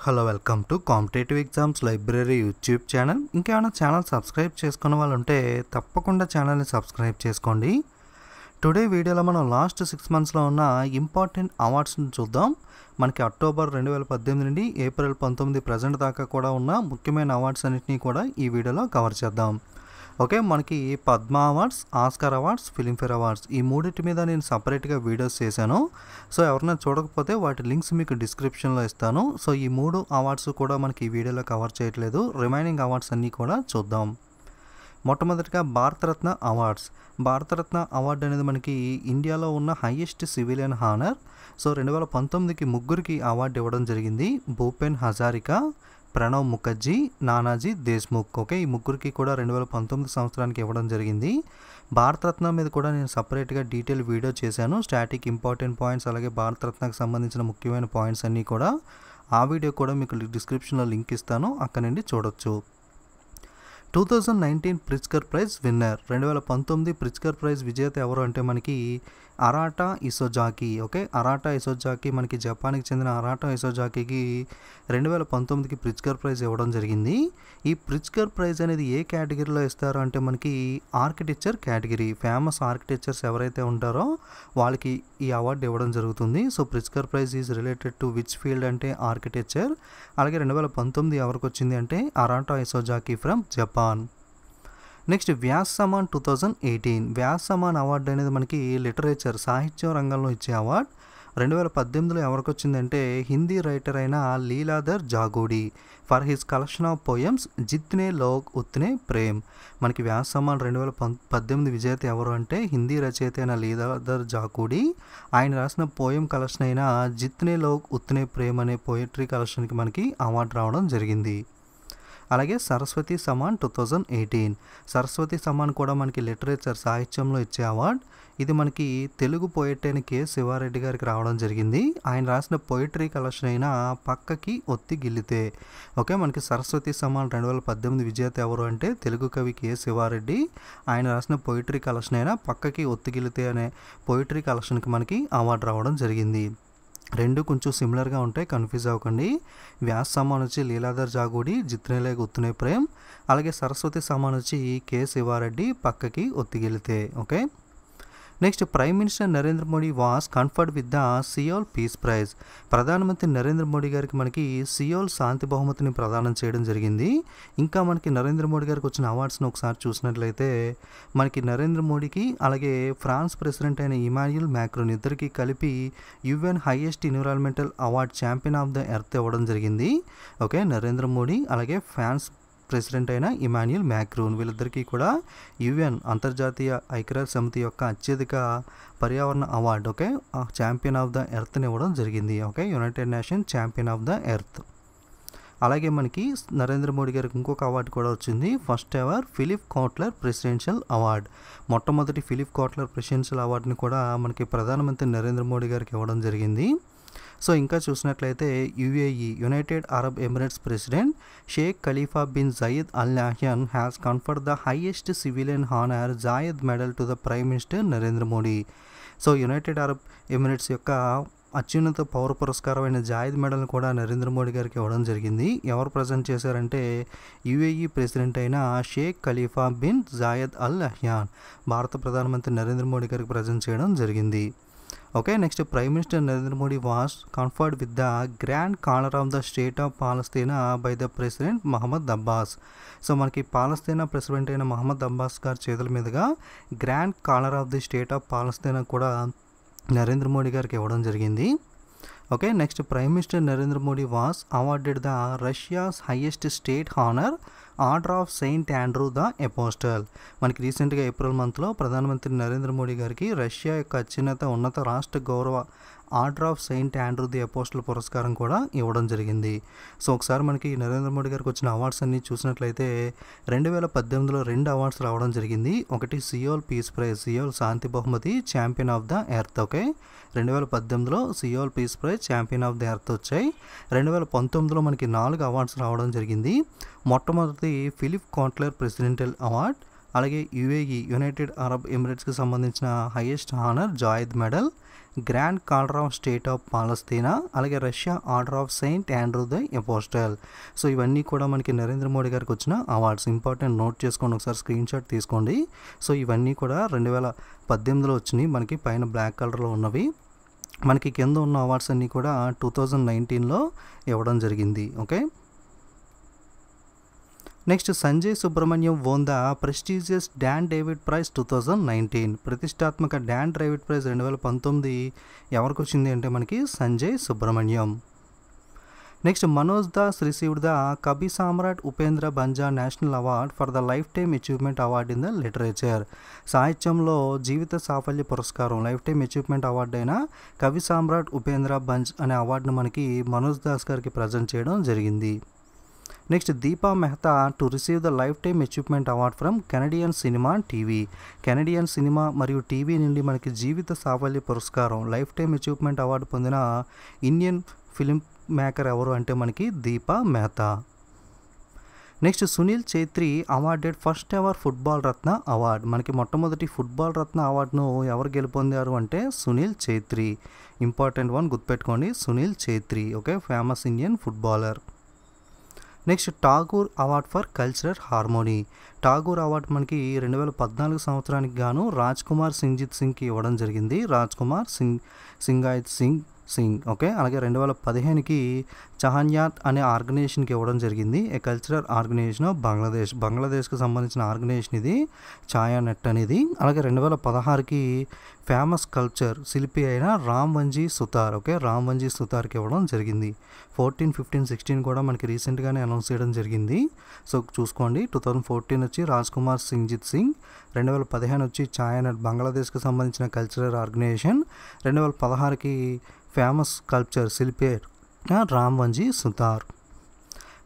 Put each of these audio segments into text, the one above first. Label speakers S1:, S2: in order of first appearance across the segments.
S1: Hello welcome to competitive exams library YouTube channel. ఇంకేమైనా channel subscribe చేసుకున్న వాళ్ళు ఉంటే తప్పకుండా ఛానల్ని సబ్స్క్రైబ్ చేసుకోండి. టుడే వీడియోలో మనం లాస్ట్ 6 monthsలో ఉన్న ఇంపార్టెంట్ అవార్డ్స్ని చూద్దాం. మనకి అక్టోబర్ 2018 నుండి ఏప్రిల్ 19 ప్రజెంట్ దాకా కూడా ఉన్న ముఖ్యమైన అవార్డ్స్ అన్నింటినీ కూడా ఈ వీడియోలో కవర్ చేద్దాం. ఓకే, మనకి Padma awards, Oscar awards, Filmfare awards ఈ మూడింటి మీద నేను సపరేట్గా వీడియోస్ చేశాను. సో ఎవరైనా చూడకపోతే వాటి లింక్స్ మీకు డిస్క్రిప్షన్లో ఇస్తాను. సో ఈ 3 అవార్డ్స్ కూడా మనకి ఈ వీడియోలో కవర్ చేయట్లేదు. రిమైనింగ్ అవార్డ్స్ అన్నీ కూడా చూద్దాం. మొట్టమొదటిగా భారతరత్న అవార్డ్స్. భారతరత్న అవార్డు అనేది మనకి ఇండియాలో ఉన్న హైయెస్ట్ సివిలియన్ హానర్. సో 2019కి ముగ్గురికి అవార్డు ఇవ్వడం జరిగింది. భూపెన్ హజారికా, ప్రణవ్ ముఖర్జీ, నానాజీ దేశ్ముఖ్. ఓకే, ఈ ముగ్గురికి కూడా 2019 సంవత్సరానికి ఇవ్వడం జరిగింది. భారతరత్న మీద కూడా నేను సపరేట్గా డీటెయిల్ వీడియో చేశాను. స్టాటిక్ ఇంపార్టెంట్ పాయింట్స్ అలాగే భారతరత్నకు సంబంధించిన ముఖ్యమైన పాయింట్స్ అన్నీ కూడా ఆ వీడియో కూడా మీకు డిస్క్రిప్షన్లో లింక్ ఇస్తాను, అక్కడ నుండి చూడొచ్చు. 2019 ప్రిట్జ్కర్ ప్రైజ్ విన్నర్. 2019 ప్రిట్జ్కర్ ప్రైజ్ విజేత ఎవరు అంటే మనకి అరాటా ఇసోజాకి. ఓకే, అరాటా ఇసోజాకి మనకి జపాన్కి చెందిన అరాటా ఇసోజాకి 2019కి ప్రిట్జ్కర్ ప్రైజ్ ఇవ్వడం జరిగింది. ఈ ప్రిట్జ్కర్ ప్రైజ్ అనేది ఏ కేటగిరీలో ఇస్తారు అంటే మనకి ఆర్కిటెక్చర్ కేటగిరీ. ఫేమస్ ఆర్కిటెక్చర్స్ ఎవరైతే ఉంటారో వాళ్ళకి ఈ అవార్డు ఇవ్వడం జరుగుతుంది. So Pritzker prize is related to which field అంటే ఆర్కిటెక్చర్. అలాగే 2019 ఎవరికి వచ్చింది అంటే Arata Isozaki from Japan. Next Vyas Samman 2018. Vyas Samman award అనేది మనకి లిటరేచర్ సాహిత్యం రంగంలో ఇచ్చే అవార్డు. 2018లో ఎవరికి వచ్చిందంటే హిందీ రైటర్ అయిన Leeladhar Jagudi for his collection of poems Jitne Log Utne Prem. మనకి వ్యాస్ సమాన్ 2018 విజేత ఎవరు అంటే హిందీ రచయిత అయిన లీలాధర్ జాగోడి. ఆయన రాసిన పోయం కలెక్షన్ అయిన జిత్నే లోగ్ ఉత్నే ప్రేమ్ అనే పోయట్రీ కలెక్షన్కి మనకి అవార్డు రావడం జరిగింది. అలాగే సరస్వతి సమాన్ 2018. సరస్వతి సమాన్ కూడా మనకి లిటరేచర్ సాహిత్యంలో ఇచ్చే అవార్డు. ఇది మనకి తెలుగు పోయట్ అయిన కె శివారెడ్డి గారికి రావడం జరిగింది. ఆయన రాసిన పోయిటరీ కలెక్షన్ అయిన పక్కకి ఒత్తి గిల్లితే. ఓకే, మనకి సరస్వతి సమాన్ 2018 విజేత ఎవరు అంటే తెలుగు కవి కె శివారెడ్డి. ఆయన రాసిన పోయిటరీ కలెక్షన్ అయిన పక్కకి ఒత్తి గిల్లితే అనే పోయిటరీ కలెక్షన్కి మనకి అవార్డు రావడం జరిగింది. రెండు కొంచెం సిమిలర్గా ఉంటాయి, కన్ఫ్యూజ్ అవ్వకండి. వ్యాస్ సమాన్ వచ్చి లీలాధర్ జాగోడి, జిత్నేలేగ్ ఉత్నే ప్రేమ్. అలాగే సరస్వతి సమాన్ వచ్చి K Siva Reddy, Pakkaki Ottigilite. Okay, next prime minister Narendra Modi was conferred with the Seoul peace prize. ప్రధానమంత్రి నరేంద్ర మోడీ గారికి మనకి సియోల్ శాంతి బహుమతిని ప్రదానం చేయడం జరిగింది. ఇంకా మనకి నరేంద్ర మోడీ గారికి వచ్చిన అవార్డ్స్ని ఒకసారి చూసినట్లయితే మనకి నరేంద్ర మోడీకి అలాగే ఫ్రాన్స్ ప్రెసిడెంట్ అయిన ఇమాన్యుయల్ మ్యాక్రోన్ ఇద్దరికి కలిపి UN highest environmental award champion of the earth ఇవ్వడం జరిగింది. ఓకే, నరేంద్ర మోడీ అలాగే ఫ్రాన్స్ ప్రెసిడెంట్ అయిన ఇమాన్యుయల్ మ్యాక్రోన్ వీళ్ళిద్దరికీ కూడా యుఎన్ అంతర్జాతీయ ఐక్యరాజ్య సమితి యొక్క అత్యధిక పర్యావరణ award okay champion of the ఎర్త్ని ఇవ్వడం జరిగింది. Okay, united nation champion of the earth. అలాగే మనకి నరేంద్ర మోడీ గారికి ఇంకొక అవార్డు కూడా వచ్చింది. First ever Philip Kotler presidential award. మొట్టమొదటి ఫిలిప్ కోట్లర్ ప్రెసిడెన్షియల్ అవార్డుని కూడా మనకి ప్రధానమంత్రి నరేంద్ర మోడీ గారికి ఇవ్వడం జరిగింది. సో ఇంకా చూసినట్లయితే UAE United Arab Emirates president Sheikh Khalifa bin Zayed Al Nahyan has conferred the highest civilian honour Zayed medal to the prime minister Narendra Modi. So United Arab Emirates యొక్క అత్యున్నత పౌర పురస్కారమైన జాయద్ మెడల్ని కూడా నరేంద్ర మోడీ గారికి ఇవ్వడం జరిగింది. ఎవరు ప్రజెంట్ చేశారంటే యుఏఈ ప్రెసిడెంట్ అయిన Sheikh Khalifa bin Zayed al Nahyan భారత ప్రధానమంత్రి నరేంద్ర మోడీ గారికి ప్రజెంట్ చేయడం జరిగింది. Okay, next prime minister Narendra Modi was conferred with the grand collar of the state of Palestine by the president Mahmoud Abbas. So మనకి Palestine president అయిన Mahmoud Abbas గారి చేతుల మీదుగా grand collar of the state of Palestine కూడా నరేంద్ర మోడీ గారికి ఇవ్వడం జరిగింది. Okay, next prime minister Narendra Modi was awarded the Russia's highest state honour order of Saint Andrew the apostle. మనకి రీసెంట్గా ఏప్రిల్ మంత్లో ప్రధానమంత్రి నరేంద్ర మోడీ గారికి రష్యా యొక్క అత్యున్నత ఉన్నత రాష్ట్ర గౌరవ order of Saint Andrew the apostle పురస్కారం కూడా ఇవ్వడం జరిగింది. సో ఒకసారి మనకి నరేంద్ర మోడీ గారికి వచ్చిన అవార్డ్స్ అన్ని చూసినట్లయితే 2018లో 2 అవార్డ్స్ రావడం జరిగింది. ఒకటి సియోల్ పీస్ ప్రైజ్, సియోల్ శాంతి బహుమతి champion of the earth. Okay, 2018లో Seoul peace prize champion of the earth వచ్చాయి. 2019లో మనకి 4 అవార్డ్స్ రావడం జరిగింది. మొట్టమొదటి ఫిలిప్ కోట్లర్ ప్రెసిడెన్షియల్ అవార్డ్, అలాగే యుఏఈ యునైటెడ్ అరబ్ ఎమిరేట్స్కి సంబంధించిన highest honour Zayed medal, grand collar of state of Palestine, అలాగే Russia order of Saint Andrew the apostle. So ఇవన్నీ కూడా మనకి నరేంద్ర మోడీ గారికి వచ్చిన అవార్డ్స్. ఇంపార్టెంట్ నోట్ చేసుకోండి, ఒకసారి స్క్రీన్ షాట్ తీసుకోండి. సో ఇవన్నీ కూడా 2018లో వచ్చినాయి, మనకి పైన బ్లాక్ కలర్లో ఉన్నవి. మనకి కింద ఉన్న అవార్డ్స్ అన్నీ కూడా 2019లో ఇవ్వడం జరిగింది. Okay, next Sanjay Subrahmanyam won the prestigious Dan David prize 2019. ప్రతిష్టాత్మక డాన్ డేవిడ్ ప్రైజ్ 2019 ఎవరికి వచ్చింది అంటే మనకి Sanjay Subrahmanyam. Next Manoj Das received the Kavi Samrat Upendra Bhanja national award for the life time achievement award in the literature. సాహిత్యంలో జీవిత సాఫల్య పురస్కారం లైఫ్ టైమ్ అచీవ్మెంట్ అవార్డు అయిన కవి సామ్రాట్ ఉపేంద్ర బంజ్ అనే అవార్డును మనకి మనోజ్ దాస్ గారికి ప్రజెంట్ చేయడం జరిగింది. Next Deepa Mehta to receive the life time achievement award from Canadian cinema TV. Canadian cinema మరియు టీవీ నుండి మనకి జీవిత సాఫల్య పురస్కారం లైఫ్ టైమ్ అచీవ్మెంట్ అవార్డు పొందిన ఇండియన్ ఫిలిం మేకర్ ఎవరు అంటే మనకి Deepa Mehta. Next Sunil Chhetri awarded first ever football Ratna award. మనకి మొట్టమొదటి ఫుట్బాల్ రత్న అవార్డును ఎవరు గెలుపొందారు అంటే సునీల్ ఛేత్రి. ఇంపార్టెంట్ వన్ గుర్తుపెట్టుకోండి, Sunil Chhetri. Okay, famous Indian footballer. Next Tagore award for cultural harmony. Tagore award మనకి 2014 సంవత్సరానికి గాను రాజ్ కుమార్ సింగ్జిత్ సింగ్కి ఇవ్వడం జరిగింది. రాజ్ కుమార్ సింగాయత్ సింగ్. ఓకే, అలాగే 2015కి చహాన్యాత్ అనే ఆర్గనైజేషన్కి ఇవ్వడం జరిగింది. ఏ కల్చరల్ ఆర్గనైజేషన్ ఆఫ్ బంగ్లాదేశ్కి సంబంధించిన ఆర్గనైజేషన్ ఇది, ఛాయానెట్ అనేది. అలాగే 2016కి ఫేమస్ కల్చర్ శిల్పి అయిన రామ్వంజీ సుతార్. ఓకే, రామ్వంజీ సుతార్కి ఇవ్వడం జరిగింది. 14, 15, 16 కూడా మనకి రీసెంట్గానే అనౌన్స్ చేయడం జరిగింది. సో చూసుకోండి, 2014 వచ్చి రాజ్ కుమార్ సింగ్జిత్ సింగ్, 2015 వచ్చి ఛాయానెట్ బంగ్లాదేశ్కి సంబంధించిన కల్చరల్ ఆర్గనైజేషన్, 2016కి ఫేమస్ కల్చర్ శిల్పి Ramvanji Sutar.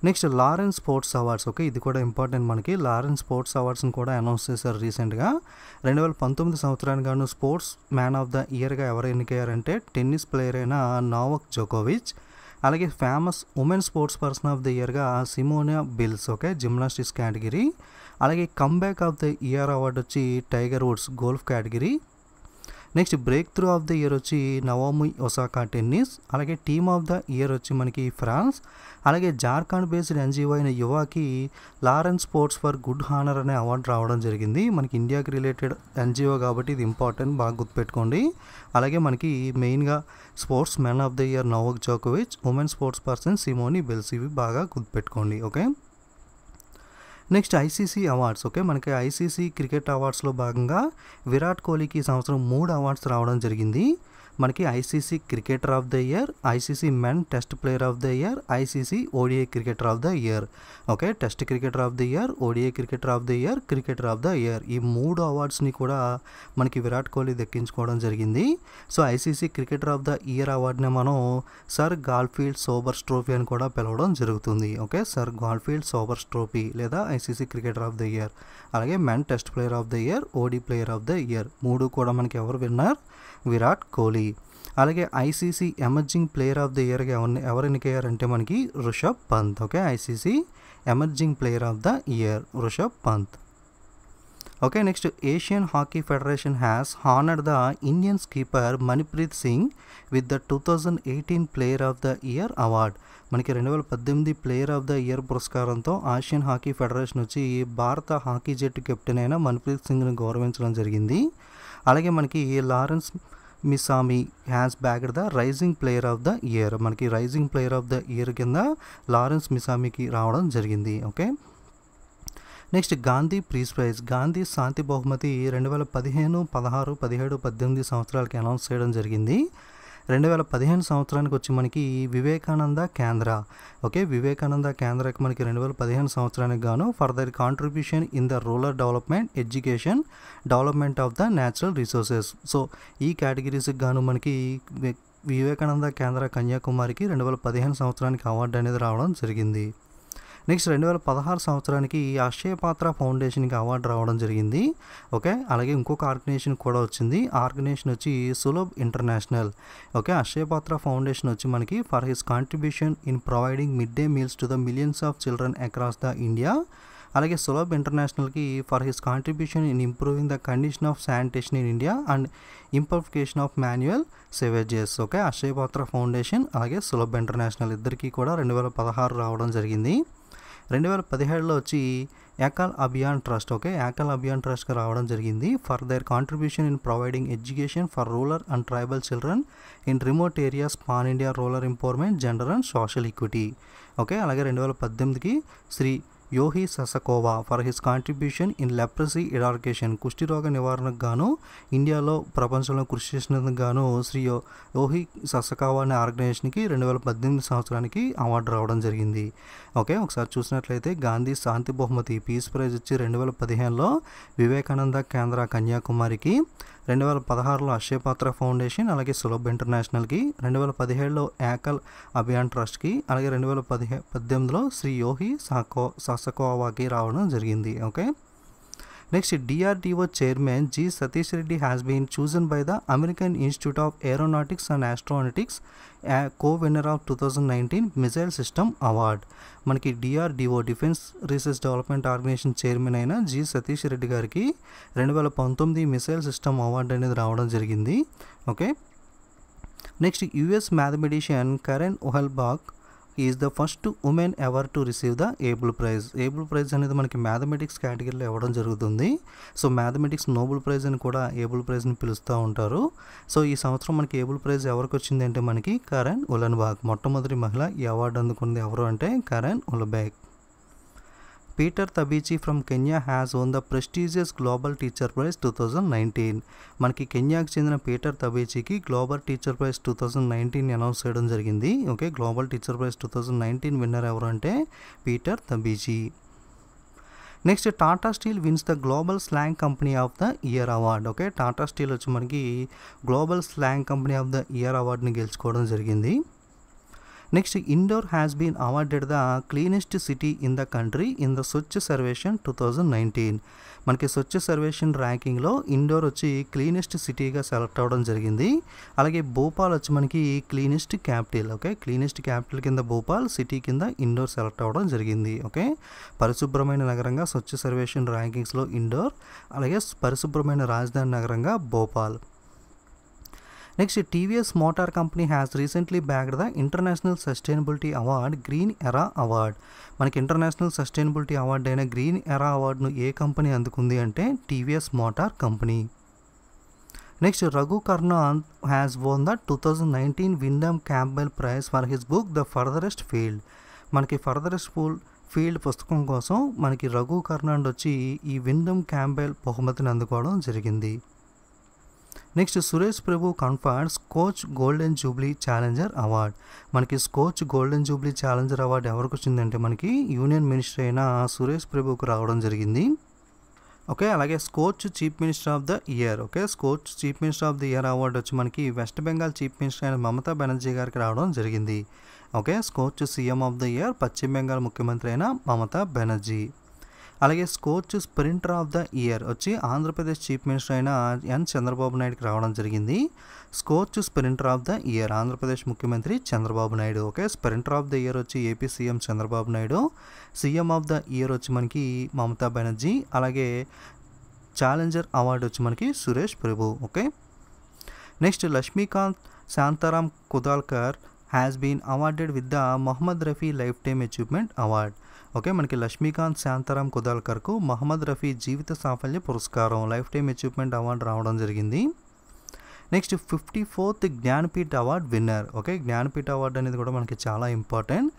S1: Next Laureus sports awards. Okay, ఇది కూడా ఇంపార్టెంట్ మనకి. లారెన్స్ స్పోర్ట్స్ అవార్డ్స్ని కూడా అనౌన్స్ చేశారు రీసెంట్గా. 2019 సంవత్సరానికి గాను స్పోర్ట్స్ మ్యాన్ ఆఫ్ ద ఇయర్గా ఎవరు ఎన్నికయ్యారంటే టెన్నిస్ ప్లేయర్ అయిన నోవాక్ జోకోవిచ్. అలాగే famous women sports person of the ఇయర్గా Simona Biles. Okay, gymnastics category. అలాగే comeback of the year award వచ్చి Tiger Woods golf category. Next breakthrough of the year వచ్చి నవోమి ఒసాకా టెన్నిస్. అలాగే team of the year వచ్చి మనకి France. అలాగే Jharkhand based NGO అయిన Yuwa Laureus sports for good honour అనే award రావడం జరిగింది. మనకి ఇండియాకి రిలేటెడ్ ఎన్జిఓ కాబట్టి ఇది ఇంపార్టెంట్, బాగా గుర్తుపెట్టుకోండి. అలాగే మనకి మెయిన్గా sports men of the year Novak జోకోవిచ్, women sports person Simone Biles, ఇవి బాగా గుర్తుపెట్టుకోండి. Okay, next ICC awards. Okay, మనకి ఐసీసీ క్రికెట్ అవార్డ్స్లో భాగంగా విరాట్ కోహ్లీకి ఈ సంవత్సరం 3 అవార్డ్స్ రావడం జరిగింది. మనకి ICC cricketer of the year, ICC men test player of the year, ICC ODI cricketer of the year. Okay, test cricketer of the year, ODI cricketer of the year, cricketer of the year, ఈ 3 అవార్డ్స్ని కూడా మనకి విరాట్ కోహ్లీ దక్కించుకోవడం జరిగింది. So ICC cricketer of the year అవార్డుని మనం sir Garfield Sobers trophy అని కూడా పిలవడం జరుగుతుంది. Okay, sir Garfield Sobers trophy లేదా ICC cricketer of the year. అలాగే men test player of the year, ODI player of the year, 3 కూడా మనకి ఎవరు విన్నర్? విరాట్ కోహ్లీ. అలాగే ICC emerging player of the ఇయర్గా ఎవరు ఎన్నికయ్యారంటే మనకి Rishabh Pant. Okay, ICC emerging player of the year Rishabh Pant. Okay, next Asian hockey federation has honoured the Indian skipper Manpreet Singh with the 2018 player of the year award. మనకి 2018 player of the year పురస్కారంతో Asian hockey federation వచ్చి భారత hockey జట్టు captain అయిన మణిప్రీత్ సింగ్ని గౌరవించడం జరిగింది. అలాగే మనకి Lawrence Misami has bagged the rising player of the year. మనకి rising player of the year కింద లారెన్స్ మిసామికి రావడం జరిగింది. Okay, next Gandhi peace prize, Gandhi శాంతి బహుమతి 2015, 16, 17, 18 సంవత్సరాలకి అనౌన్స్ చేయడం జరిగింది. 2015 సంవత్సరానికి వచ్చి మనకి వివేకానంద కేంద్ర. ఓకే, వివేకానంద కేంద్రకి మనకి 2015 సంవత్సరానికి గాను for their contribution in the rural development, education, development of the natural resources. So ఈ కేటగిరీస్కి గాను మనకి వివేకానంద కేంద్ర కన్యాకుమారికి 2015 సంవత్సరానికి అవార్డు అనేది రావడం జరిగింది. నెక్స్ట్ 2016 సంవత్సరానికి అక్షయ పాత్ర ఫౌండేషన్కి అవార్డు రావడం జరిగింది. ఓకే, అలాగే ఇంకొక ఆర్గనైజేషన్ కూడా వచ్చింది. ఆర్గనైజేషన్ వచ్చి సులభ్ ఇంటర్నేషనల్. ఓకే, అక్షయ పాత్ర ఫౌండేషన్ వచ్చి మనకి for his contribution in providing mid day meals to the millions of children across the India అలాగే సులభ్ ఇంటర్నేషనల్కి for his contribution in improving the condition of sanitation in India and amplification of manual సేవేజెస్. Okay, Akshay Patra foundation అలాగే Sulabh international ఇద్దరికి కూడా 2016 రావడం జరిగింది. 2017లో వచ్చి ఏకల్ అభియాన్ ట్రస్ట్, ఓకే, ఏకల్ అభియాన్ ట్రస్ట్గా రావడం జరిగింది for their contribution in providing education for rural and tribal children in remote areas, pan India rural empowerment, gender and social equity. Okay, అలాగే 2018కి Shri Yohei Sasakawa for his contribution in leprosy eradication, కుష్ఠిరోగ నివారణకు గాను ఇండియాలో ప్రపంచంలో కృషి చేసినందుకు గాను శ్రీ యోహి ససకోవా అనే ఆర్గనైజేషన్కి 2018 సంవత్సరానికి అవార్డు రావడం జరిగింది. ఓకే, ఒకసారి చూసినట్లయితే గాంధీ శాంతి బహుమతి పీస్ ప్రైజ్ వచ్చి 2015లో వివేకానంద కేంద్ర కన్యాకుమారికి, 2016లో అక్షయ్ పాత్ర ఫౌండేషన్ అలాగే సులభ్ ఇంటర్నేషనల్కి, 2017లో ఏకల్ అభియాన్ ట్రస్ట్కి, అలాగే 2018లో శ్రీ యోహి ససకోవాకి రావడం జరిగింది. Okay, next DRDO chairman G Satish Reddy has been chosen by the American institute of aeronautics and astronautics co-winner of 2019 missile system award. మనకి DRDO defence research development organisation chairman అయిన జి సతీష్ రెడ్డి గారికి 2019 మిసైల్ సిస్టమ్ అవార్డు అనేది రావడం జరిగింది. Okay, next US mathematician Karen Uhlenbeck is the first woman ever to receive the Abel prize. Abel prize అనేది మనకి mathematics కేటగిరీలో ఇవ్వడం జరుగుతుంది. సో మ్యాథమెటిక్స్ నోబెల్ ప్రైజ్ అని కూడా ఏబుల్ ప్రైజ్ని పిలుస్తూ ఉంటారు. సో ఈ సంవత్సరం మనకి ఏబుల్ ప్రైజ్ ఎవరికి వచ్చింది అంటే మనకి కరెన్ ఒలెన్బాక్. మొట్టమొదటి మహిళ ఈ అవార్డు అందుకుంది ఎవరు అంటే Karen Uhlenbeck. Peter Tabichi from Kenya has won the prestigious global teacher prize 2019. మనకి కెన్యాకి చెందిన పీటర్ తబీచికి గ్లోబల్ టీచర్ ప్రైజ్ 2019 అనౌన్స్ చేయడం జరిగింది. Okay, global teacher prize 2019 winner ఎవరు అంటే Peter Tabichi. Next Tata steel wins the global slang company of the year award. Okay, Tata steel వచ్చి మనకి global slang company of the year అవార్డుని గెలుచుకోవడం జరిగింది. Next Indore has been awarded the cleanest city in the country in the Swachh Survekshan 2019. మనకి స్వచ్ఛ సర్వేషన్ ర్యాంకింగ్లో ఇండోర్ వచ్చి cleanest సిటీగా select అవ్వడం జరిగింది. అలాగే భోపాల్ వచ్చి మనకి cleanest capital. Okay, cleanest capital కింద భోపాల్, సిటీ కింద ఇండోర్ సెలెక్ట్ అవ్వడం జరిగింది. ఓకే, పరిశుభ్రమైన నగరంగా స్వచ్ఛ సర్వేషన్ ర్యాంకింగ్స్లో ఇండోర్, అలాగే పరిశుభ్రమైన రాజధాని నగరంగా Bhopal. Next TVS motor company has recently bagged the international sustainability award green era award. మనకి ఇంటర్నేషనల్ సస్టైనబిలిటీ అవార్డు అయిన గ్రీన్ ఎరా అవార్డును ఏ కంపెనీ అందుకుంది అంటే TVS motor company. Next Raghu Karnad has won the 2019 Windham Campbell prize for his book the farthest field. మనకి farthest field పుస్తకం కోసం మనకి రఘు కర్నాన్ వచ్చి ఈ విండమ్ క్యాంప్బెల్ బహుమతిని అందుకోవడం జరిగింది. Next Suresh Prabhu conferred Skoch golden jubilee challenger award. మనకి Skoch golden jubilee challenger award ఎవరికి వచ్చిందంటే మనకి యూనియన్ మినిస్టర్ అయిన సురేష్ ప్రభుకు రావడం జరిగింది. ఓకే, అలాగే Skoch chief minister of the year. Okay, Skoch chief minister of the year award వచ్చి మనకి వెస్ట్ బెంగాల్ చీఫ్ మినిస్టర్ అయిన మమతా బెనర్జీ గారికి రావడం జరిగింది. Okay, Skoch CM of the year పశ్చిమ బెంగాల్ ముఖ్యమంత్రి అయిన మమతా బెనర్జీ. అలాగే Skoch sprinter of the year వచ్చి ఆంధ్రప్రదేశ్ చీఫ్ మినిస్టర్ అయిన ఎన్ చంద్రబాబు నాయుడుకి రావడం జరిగింది. Skoch sprinter of the year Andhra Pradesh ముఖ్యమంత్రి Chandrababu Naidu. Okay, sprinter of the year వచ్చి AP CM Chandrababu Naidu. CM of the year వచ్చి మనకి మమతా బెనర్జీ. అలాగే ఛాలెంజర్ అవార్డు వచ్చి మనకి Suresh Prabhu. Okay, next Laxmikant Shantaram Kudalkar has been awarded with the Mohammed Rafi life time achievement award. Okay, మనకి లక్ష్మీకాంత్ శాంతారాం కుదాల్కర్కు మహమ్మద్ రఫీ జీవిత సాఫల్య పురస్కారం లైఫ్ టైమ్ అచీవ్మెంట్ అవార్డు రావడం జరిగింది. Next 54th Jnanpith award winner. Okay, Jnanpith award అనేది కూడా మనకి చాలా ఇంపార్టెంట్.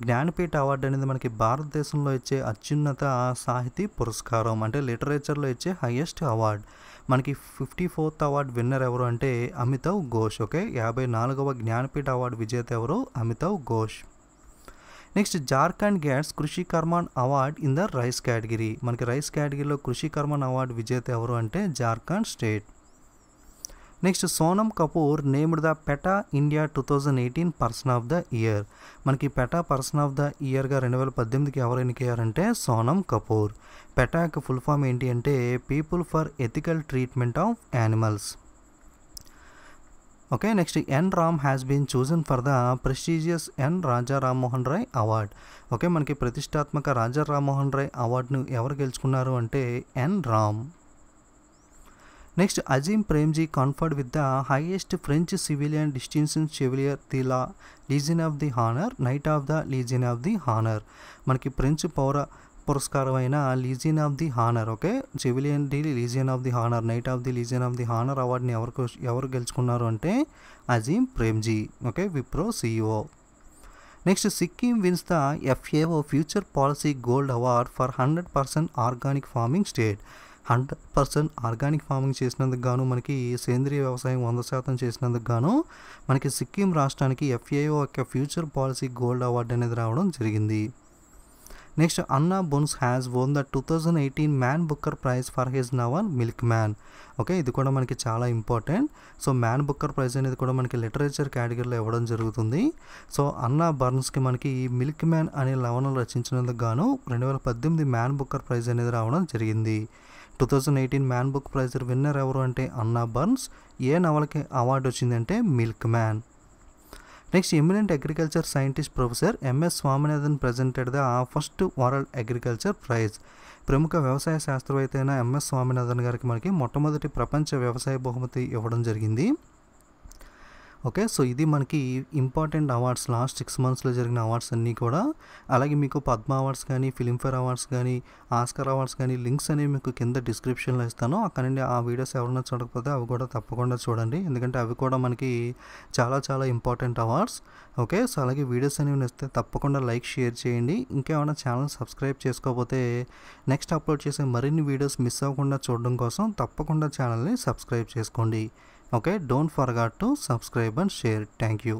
S1: జ్ఞానపీఠ్ అవార్డు అనేది మనకి భారతదేశంలో ఇచ్చే అత్యున్నత సాహితీ పురస్కారం, అంటే లిటరేచర్లో ఇచ్చే హైయెస్ట్ అవార్డ్. మనకి 54th అవార్డు విన్నర్ ఎవరు అంటే అమితావ్ ఘోష్. ఓకే, 54వ జ్ఞానపీఠ్ అవార్డు విజేత ఎవరు Amitav Ghosh. Next Jharkhand gets Krishi Karman award in the rice category. మనకి రైస్ కేటగిరీలో కృషి కర్మాన్ అవార్డు విజేత ఎవరు అంటే Jharkhand state. Next Sonam Kapoor named the PETA India 2018 person of the year. మనకి పెటా పర్సన్ ఆఫ్ ద ఇయర్గా 2018కి ఎవరు ఎన్నికయ్యారంటే సోనం కపూర్. పెటా యొక్క ఫుల్ ఫామ్ ఏంటి అంటే people for ethical treatment of animals. Okay, next N Ram has been chosen for the prestigious N Raja Rammohan Roy award. Okay, మనకి ప్రతిష్టాత్మక రాజా రామ్మోహన్ రాయ్ అవార్డును ఎవరు గెలుచుకున్నారు అంటే N Ram. Next Azim Premji conferred with the highest French civilian distinction chevalier de la legion of the honour, knight of the legion of the honour. మనకి French పౌర పురస్కారం అయిన legion of the honour, okay, civilian the legion of the honour, knight of the legion of the honour అవార్డుని ఎవరు గెలుచుకున్నారు అంటే Azim Premji, okay, Wipro CEO. Next Sikkim wins the FAO future policy gold award for 100% organic farming state. 100% organic farming చేసినందుకు గాను, మనకి సేంద్రియ వ్యవసాయం 100% చేసినందుకు గాను మనకి సిక్కిం రాష్ట్రానికి FAO యొక్క ఫ్యూచర్ పాలసీ గోల్డ్ అవార్డు అనేది రావడం జరిగింది. Next Anna Burns has won the 2018 Man Booker Prize for his novel Milkman. Okay, ఇది కూడా మనకి చాలా important. So Man Booker Prize అనేది కూడా మనకి లిటరేచర్ కేటగిరీలో ఇవ్వడం జరుగుతుంది. సో అన్నా బర్న్స్కి మనకి మిల్క్ మ్యాన్ అనే నవలను రచించినందుకు గాను 2018 మ్యాన్ బుక్కర్ ప్రైజ్ అనేది రావడం జరిగింది. 2018 మ్యాన్ బుక్ ప్రైజ్ విన్నర్ ఎవరు అంటే అన్నా బర్న్స్. ఏ నవలకి అవార్డు వచ్చిందంటే Milkman. Next eminent agriculture scientist professor MS Swaminathan presented the first World Agriculture Prize. ప్రముఖ వ్యవసాయ శాస్త్రవేత్త అయిన MS స్వామినాథన్ గారికి మనకి మొట్టమొదటి ప్రపంచ వ్యవసాయ బహుమతి ఇవ్వడం జరిగింది. ఓకే, సో ఇది మనకి ఇంపార్టెంట్ అవార్డ్స్, లాస్ట్ 6 monthsలో జరిగిన అవార్డ్స్ అన్నీ కూడా. అలాగే మీకు పద్మ అవార్డ్స్ కానీ, ఫిలింఫేర్ అవార్డ్స్ కానీ, ఆస్కర్ అవార్డ్స్ కానీ లింక్స్ అనేవి మీకు కింద డిస్క్రిప్షన్లో ఇస్తాను. అక్కడ నుండి ఆ వీడియోస్ ఎవరైనా చూడకపోతే అవి కూడా తప్పకుండా చూడండి, ఎందుకంటే అవి కూడా మనకి చాలా చాలా ఇంపార్టెంట్ అవార్డ్స్. ఓకే, సో అలాగే వీడియోస్ అనేవి నచ్చితే తప్పకుండా లైక్, షేర్ చేయండి. ఇంకేమైనా ఛానల్ సబ్స్క్రైబ్ చేసుకోకపోతే నెక్స్ట్ అప్లోడ్ చేసే మరిన్ని వీడియోస్ మిస్ అవ్వకుండా చూడడం కోసం తప్పకుండా ఛానల్ని సబ్స్క్రైబ్ చేసుకోండి. Okay, don't forget to subscribe and share. Thank you.